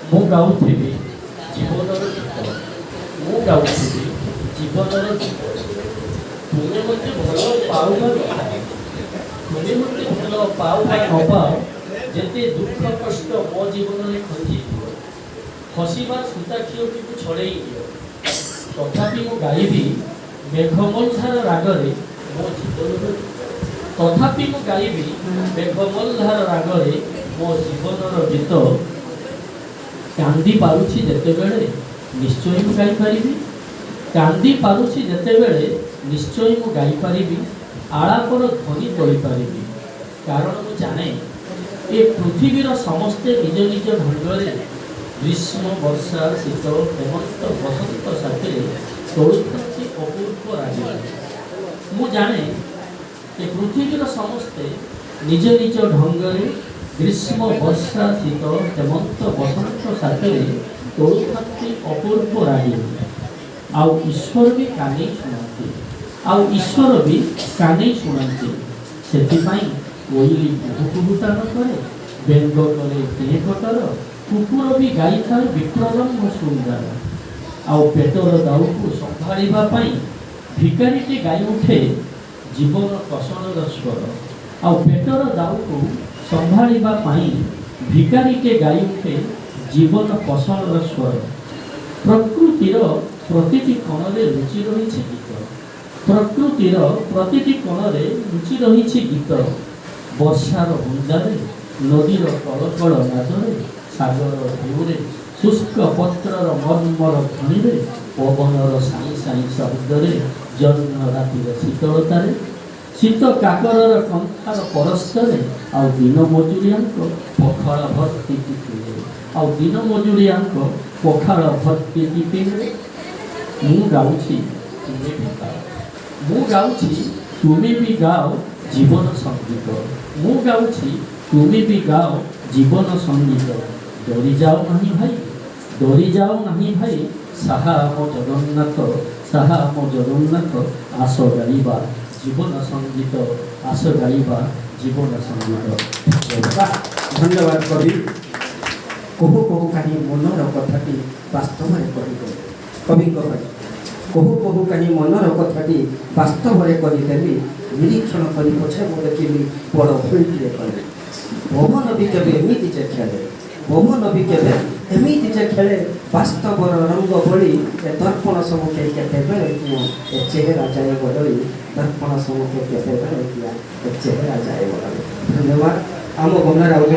ମୁଁ ଗାଉଥିବି ଜୀବନର ଗୀତ, ମୁଁ ଗାଉଥିବି ଜୀବନର ଗୀତ। ତୁମେ ମୋତେ ଭଲ ପାଉ ବା ନ ତୁମେ ମୋତେ ଭଲ ପାଉ ବା ନ ପାଉ, ଯେତେ ଦୁଃଖ କଷ୍ଟ ମୋ ଜୀବନରେ ଖଞ୍ଜିଥିବ, ହସିବା ସୂତାଖିଅଟିକୁ ଛଡ଼େଇ ଦିଅ, ତଥାପି ମୁଁ ଗାଇବି ମେଘମଲ୍ହାର ରାଗରେ ମୋ ଜୀବନର ଗୀତ। ତଥାପି ମୁଁ ଗାଇବି ମେଘମଲ୍ହାର ରାଗରେ ମୋ ଜୀବନର ଗୀତ। କାନ୍ଦି ପାରୁଛି ଯେତେବେଳେ ନିଶ୍ଚୟ ମୁଁ ଗାଇପାରିବି, କାନ୍ଦି ପାରୁଛି ଯେତେବେଳେ ନିଶ୍ଚୟ ମୁଁ ଗାଇପାରିବି, ଆଳାପର ଧ୍ୱନି ତୋଳିପାରିବି। କାରଣ ମୁଁ ଜାଣେ ଏ ପୃଥିବୀର ସମସ୍ତେ ନିଜ ନିଜ ଢଙ୍ଗରେ ଗ୍ରୀଷ୍ମ ବର୍ଷା ଶୀତ ହେମନ୍ତ ବସନ୍ତ ସାଥିରେ ତୋଳୁଥାନ୍ତି ଅପୂର୍ବ ରାଗରେ। ମୁଁ ଜାଣେ ଏ ପୃଥିବୀର ସମସ୍ତେ ନିଜ ନିଜ ଢଙ୍ଗରେ ଗ୍ରୀଷ୍ମ ବର୍ଷା ଶୀତ ହେମନ୍ତ ବସନ୍ତ ସାଥିରେ ତୋଳୁଥାନ୍ତି ଅପୂର୍ବ ରାଗରେ। ଆଉ ଈଶ୍ୱର ବି କାନେଇ ଶୁଣନ୍ତି, ଆଉ ଈଶ୍ୱର ବି କାନେଇ ଶୁଣନ୍ତି। ସେଥିପାଇଁ କୋଇଲି କୁହୁ କୁହୁ ତାନ କରେ, ବେଙ୍ଗ କରେ କେଁ କଟର, କୁକୁର ବି ଗାଇଥାଏ ବିପ୍ଳବଙ୍ଗ ସୁନ୍ଦର। ଆଉ ପେଟର ଦାଉକୁ ସମ୍ଭାଳିବା ପାଇଁ ଭିକାରୀଟି ଗାଇ ଉଠେ ଜୀବନ କଷଣର ସ୍ୱର। ଆଉ ପେଟର ଦାଉକୁ ସମ୍ଭାଳିବା ପାଇଁ ଭିକାରୀଟେ ଗାଇ ଉଠେ ଜୀବନ କଷଣର ସ୍ୱର। ପ୍ରକୃତିର ପ୍ରତିଟି କୋଣରେ ଲୁଚି ରହିଛି ଗୀତ, ପ୍ରକୃତିର ପ୍ରତିଟି କୋଣରେ ଲୁଚି ରହିଛି ଗୀତ। ବର୍ଷାର ବୁନ୍ଦାରେ, ନଦୀର କଳକଳ ନାଦରେ, ସାଗର ଢେଉରେ, ଶୁଷ୍କ ପତ୍ରର ମର୍ମର ଧ୍ୱନିରେ, ପବନର ସାଇଁ ସାଇଁ ଶବ୍ଦରେ, ଜହ୍ନ ରାତିର ଶୀତଳତାରେ, ଶୀତ କାକରର କଙ୍କାଳ ପରସ୍ତରେ, ଆଉ ଦିନ ମଜୁରିଆଙ୍କ ପଖାଳ ଭର୍ତ୍ତି ଟିଫିନରେ, ଆଉ ଦିନ ମଜୁରିଆଙ୍କ ପଖାଳ ଭର୍ତ୍ତି ଟିଫିନରେ। ମୁଁ ଗାଉଛି ତୁମେ ବି ଗାଅ, ମୁଁ ଗାଉଛି ତୁମେ ବି ଗାଅ ଜୀବନ ସଙ୍ଗୀତ, ମୁଁ ଗାଉଛି ତୁମେ ବି ଗାଅ ଜୀବନ ସଙ୍ଗୀତ। ଡରିଯାଅ ନାହିଁ ଭାଇ, ଡରିଯାଅ ନାହିଁ ଭାଇ, ସାହା ଆମ ଜଗନ୍ନାଥ, ସାହା ଆମ ଜଗନ୍ନାଥ, ଆସ ଗାଇବା ଜୀବନ ସଙ୍ଗୀତ, ଆସ ଗାଇବା ଜୀବନ ସଙ୍ଗୀତ। ଧନ୍ୟବାଦ କବି। କହୁ କହୁ କାହିଁ ମନର କଥାଟି ବାସ୍ତବରେ କହିଦେଲି କବିଙ୍କ ପାଇଁ। କହୁ କହୁ କାହିଁ ମନର କଥାଟି ବାସ୍ତବରେ କହିଦେଲି, ନିରୀକ୍ଷଣ କରି ପଛେ ମୁଁ ଦେଖିଲି ବଡ଼ ଭୁଲଟିଏ କଲି। ପବନ ବି କେବେ ଏମିତି ଯେ ଖେଳେ, ପବନ ବି କେବେ ଏମିତି ଯେ ଖେଳେ, ବାସ୍ତବର ରଙ୍ଗ ଭଳି ଏ ଦର୍ପଣ ସମ୍ମୁଖେ କେତେବେଳେ କିଆ ଏ ଚେହେରା ଯାଏ ବଦଳି, ଦର୍ପଣ ସମ୍ମୁଖେ କେତେବେଳେ କିଆ ଏ ଚେହେରା ଯାଏ ବଦଳି। ଧନ୍ୟବାଦ। ଆମ ଗଙ୍ଗା